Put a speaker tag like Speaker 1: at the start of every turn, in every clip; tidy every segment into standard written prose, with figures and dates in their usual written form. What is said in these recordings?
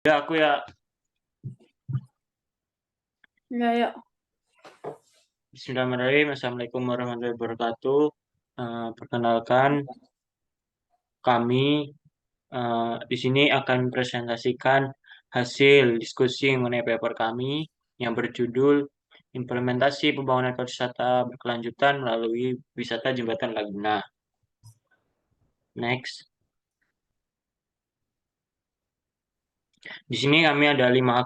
Speaker 1: Ya, aku ya.
Speaker 2: Ya.
Speaker 1: Bismillahirrahmanirrahim. Assalamualaikum warahmatullahi wabarakatuh. Perkenalkan, kami di sini akan presentasikan hasil diskusi mengenai paper kami yang berjudul Implementasi Pembangunan Ekosistem Berkelanjutan melalui Wisata Jembatan Laguna. Next. Di sini kami ada 5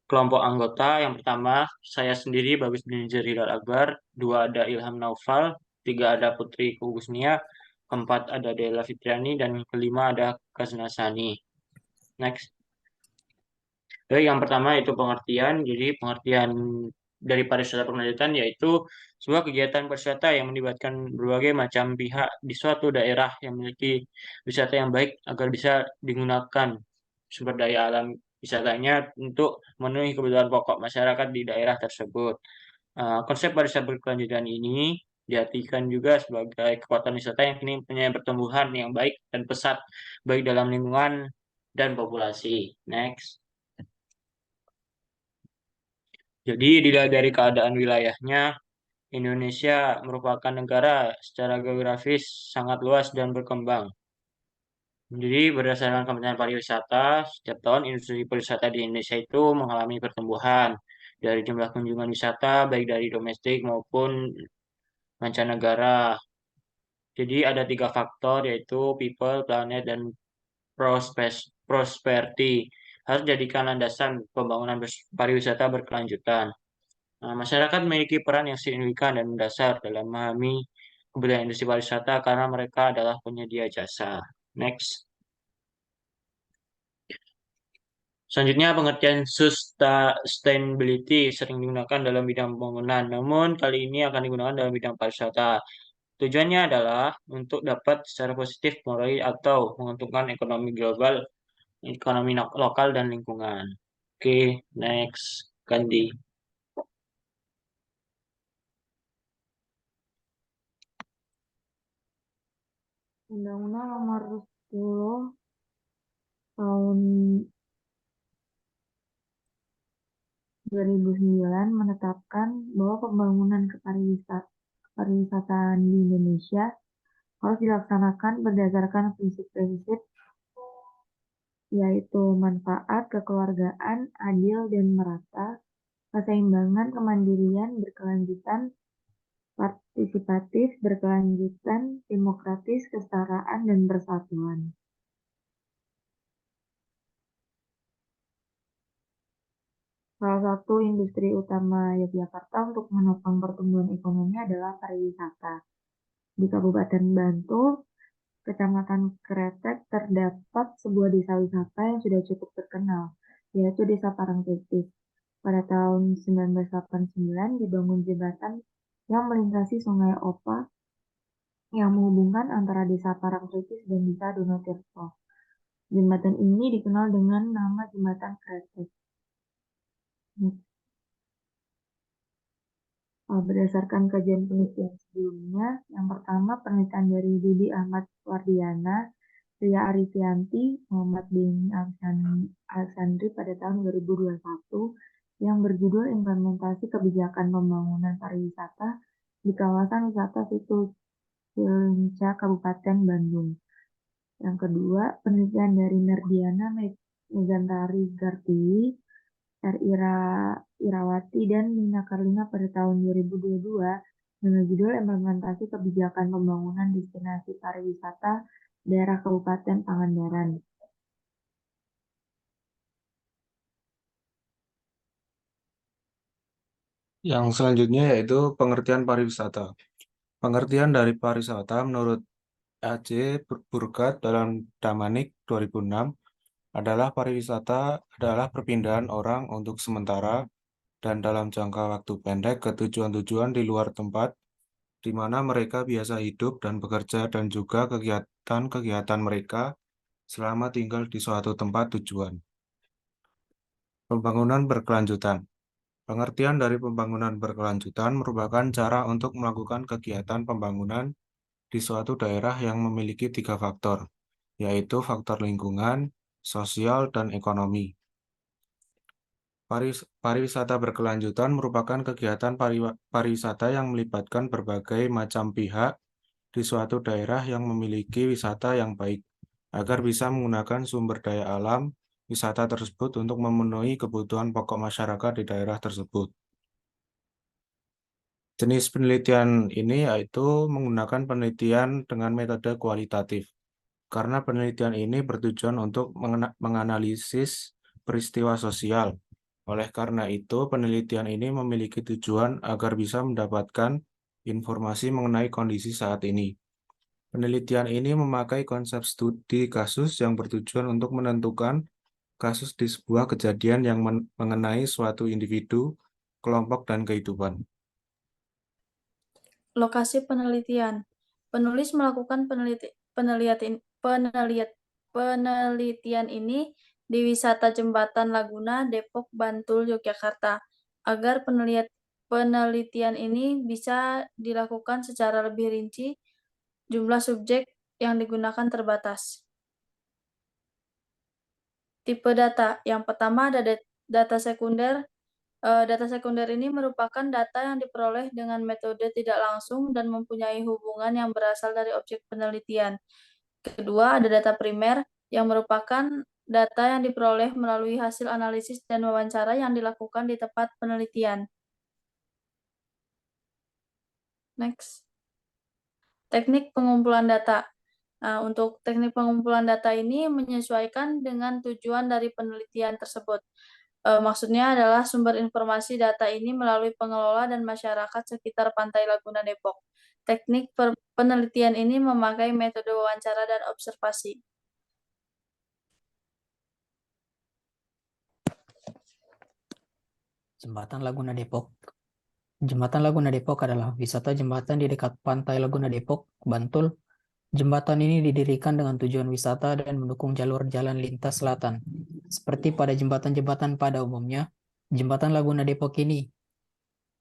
Speaker 1: kelompok anggota. Yang pertama, saya sendiri, Bagus Binjar Hilal Akbar. 2 ada Ilham Naufal. 3 ada Putri Kugusnia. 4 ada Della Fitriani. Dan kelima ada Kasna Sani. Next. Jadi yang pertama itu pengertian. Jadi pengertian dari pariwisata berkelanjutan yaitu sebuah kegiatan pariwisata yang melibatkan berbagai macam pihak di suatu daerah yang memiliki wisata yang baik agar bisa digunakan sumber daya alam wisatanya untuk memenuhi kebutuhan pokok masyarakat di daerah tersebut. Konsep pariwisata berkelanjutan ini diartikan juga sebagai kekuatan wisata yang kini punya pertumbuhan yang baik dan pesat baik dalam lingkungan dan populasi. Next. Jadi dilihat dari keadaan wilayahnya, Indonesia merupakan negara secara geografis sangat luas dan berkembang. Jadi berdasarkan Kementerian Pariwisata, setiap tahun industri pariwisata di Indonesia itu mengalami pertumbuhan dari jumlah kunjungan wisata baik dari domestik maupun mancanegara. Jadi ada 3 faktor yaitu people, planet, dan prosperity. Harus jadikan landasan pembangunan pariwisata berkelanjutan. Nah, masyarakat memiliki peran yang signifikan dan mendasar dalam memahami kebudayaan industri pariwisata karena mereka adalah penyedia jasa. Next. Selanjutnya, pengertian sustainability sering digunakan dalam bidang pembangunan, namun kali ini akan digunakan dalam bidang pariwisata. Tujuannya adalah untuk dapat secara positif mengurangi atau menguntungkan ekonomi global, ekonomi lokal, dan lingkungan. Oke, next. Ganti.
Speaker 2: Undang-Undang Nomor 10 Tahun 2009 menetapkan bahwa pembangunan kepariwisataan di Indonesia harus dilaksanakan berdasarkan prinsip-prinsip yaitu manfaat, kekeluargaan, adil dan merata, keseimbangan, kemandirian, berkelanjutan, partisipatif, berkelanjutan, demokratis, kesetaraan, dan persatuan. Salah satu industri utama Yogyakarta untuk menopang pertumbuhan ekonomi adalah pariwisata. Di Kabupaten Bantul, Kecamatan Kretek, terdapat sebuah desa wisata yang sudah cukup terkenal, yaitu Desa Parangtritis. Pada tahun 1989 dibangun jembatan yang melintasi Sungai Opa yang menghubungkan antara Desa Parangtritis dan Desa Donotirto. Jembatan ini dikenal dengan nama Jembatan Kretek. Berdasarkan kajian penelitian sebelumnya, yang pertama penelitian dari Didi Ahmad Wardiana, Ria Arifianti, Muhammad bin Alexandri pada tahun 2021 yang berjudul Implementasi Kebijakan Pembangunan Pariwisata di Kawasan Wisata Situ Cilenca, Kabupaten Bandung. Yang kedua, penelitian dari Merdiana Megantari Gartiwi, R. Irawati dan Nina Karlina pada tahun 2022 dengan judul Implementasi Kebijakan Pembangunan Destinasi Pariwisata Daerah Kabupaten Pangandaran.
Speaker 3: Yang selanjutnya yaitu pengertian pariwisata. Pengertian dari pariwisata menurut A.C. Burkhardt dalam Damanik 2006 adalah pariwisata adalah perpindahan orang untuk sementara dan dalam jangka waktu pendek ke tujuan-tujuan di luar tempat di mana mereka biasa hidup dan bekerja dan juga kegiatan-kegiatan mereka selama tinggal di suatu tempat tujuan. Pembangunan berkelanjutan. Pengertian dari pembangunan berkelanjutan merupakan cara untuk melakukan kegiatan pembangunan di suatu daerah yang memiliki 3 faktor, yaitu faktor lingkungan, sosial, dan ekonomi. Pariwisata berkelanjutan merupakan kegiatan pariwisata yang melibatkan berbagai macam pihak di suatu daerah yang memiliki wisata yang baik, agar bisa menggunakan sumber daya alam wisata tersebut untuk memenuhi kebutuhan pokok masyarakat di daerah tersebut. Jenis penelitian ini yaitu menggunakan penelitian dengan metode kualitatif, karena penelitian ini bertujuan untuk menganalisis peristiwa sosial. Oleh karena itu, penelitian ini memiliki tujuan agar bisa mendapatkan informasi mengenai kondisi saat ini. Penelitian ini memakai konsep studi kasus yang bertujuan untuk menentukan kasus di sebuah kejadian yang mengenai suatu individu, kelompok, dan kehidupan.
Speaker 4: Lokasi penelitian. Penulis melakukan penelitian ini di Wisata Jembatan Laguna, Depok, Bantul, Yogyakarta, agar penelitian ini bisa dilakukan secara lebih rinci. Jumlah subjek yang digunakan terbatas. Tipe data. Yang pertama ada data sekunder. Data sekunder ini merupakan data yang diperoleh dengan metode tidak langsung dan mempunyai hubungan yang berasal dari objek penelitian. Kedua, ada data primer yang merupakan data yang diperoleh melalui hasil analisis dan wawancara yang dilakukan di tempat penelitian. Next. Teknik pengumpulan data. Untuk teknik pengumpulan data ini menyesuaikan dengan tujuan dari penelitian tersebut. Maksudnya adalah sumber informasi data ini melalui pengelola dan masyarakat sekitar Pantai Laguna Depok. Teknik penelitian ini memakai metode wawancara dan observasi.
Speaker 5: Jembatan Laguna Depok. Jembatan Laguna Depok adalah wisata jembatan di dekat Pantai Laguna Depok, Bantul. Jembatan ini didirikan dengan tujuan wisata dan mendukung jalur jalan lintas selatan. Seperti pada jembatan-jembatan pada umumnya, Jembatan Laguna Depok ini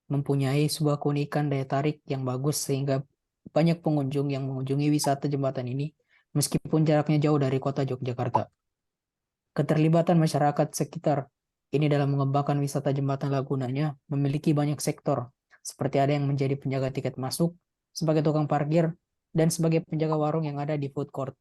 Speaker 5: mempunyai sebuah keunikan daya tarik yang bagus sehingga banyak pengunjung yang mengunjungi wisata jembatan ini meskipun jaraknya jauh dari kota Yogyakarta. Keterlibatan masyarakat sekitar ini dalam mengembangkan wisata jembatan Lagunanya memiliki banyak sektor, seperti ada yang menjadi penjaga tiket masuk, sebagai tukang parkir, dan sebagai penjaga warung yang ada di food court.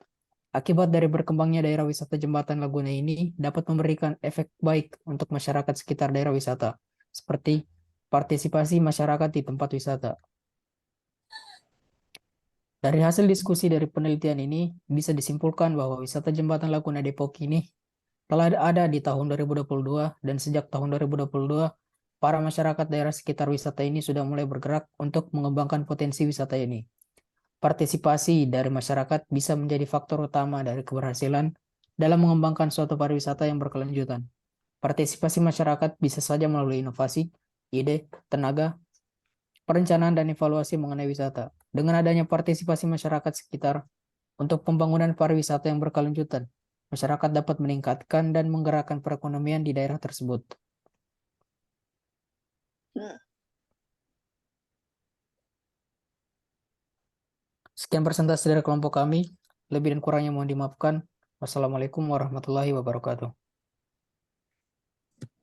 Speaker 5: Akibat dari berkembangnya daerah wisata jembatan Laguna ini dapat memberikan efek baik untuk masyarakat sekitar daerah wisata, seperti partisipasi masyarakat di tempat wisata. Dari hasil diskusi dari penelitian ini, bisa disimpulkan bahwa wisata jembatan Laguna Depok ini telah ada di tahun 2022 dan sejak tahun 2022, para masyarakat daerah sekitar wisata ini sudah mulai bergerak untuk mengembangkan potensi wisata ini. Partisipasi dari masyarakat bisa menjadi faktor utama dari keberhasilan dalam mengembangkan suatu pariwisata yang berkelanjutan. Partisipasi masyarakat bisa saja melalui inovasi, ide, tenaga, perencanaan, dan evaluasi mengenai wisata. Dengan adanya partisipasi masyarakat sekitar untuk pembangunan pariwisata yang berkelanjutan, masyarakat dapat meningkatkan dan menggerakkan perekonomian di daerah tersebut. Sekian presentasi dari kelompok kami. Lebih dan kurangnya mohon dimaafkan. Wassalamualaikum warahmatullahi wabarakatuh.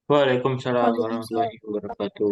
Speaker 1: Waalaikumsalam warahmatullahi wabarakatuh.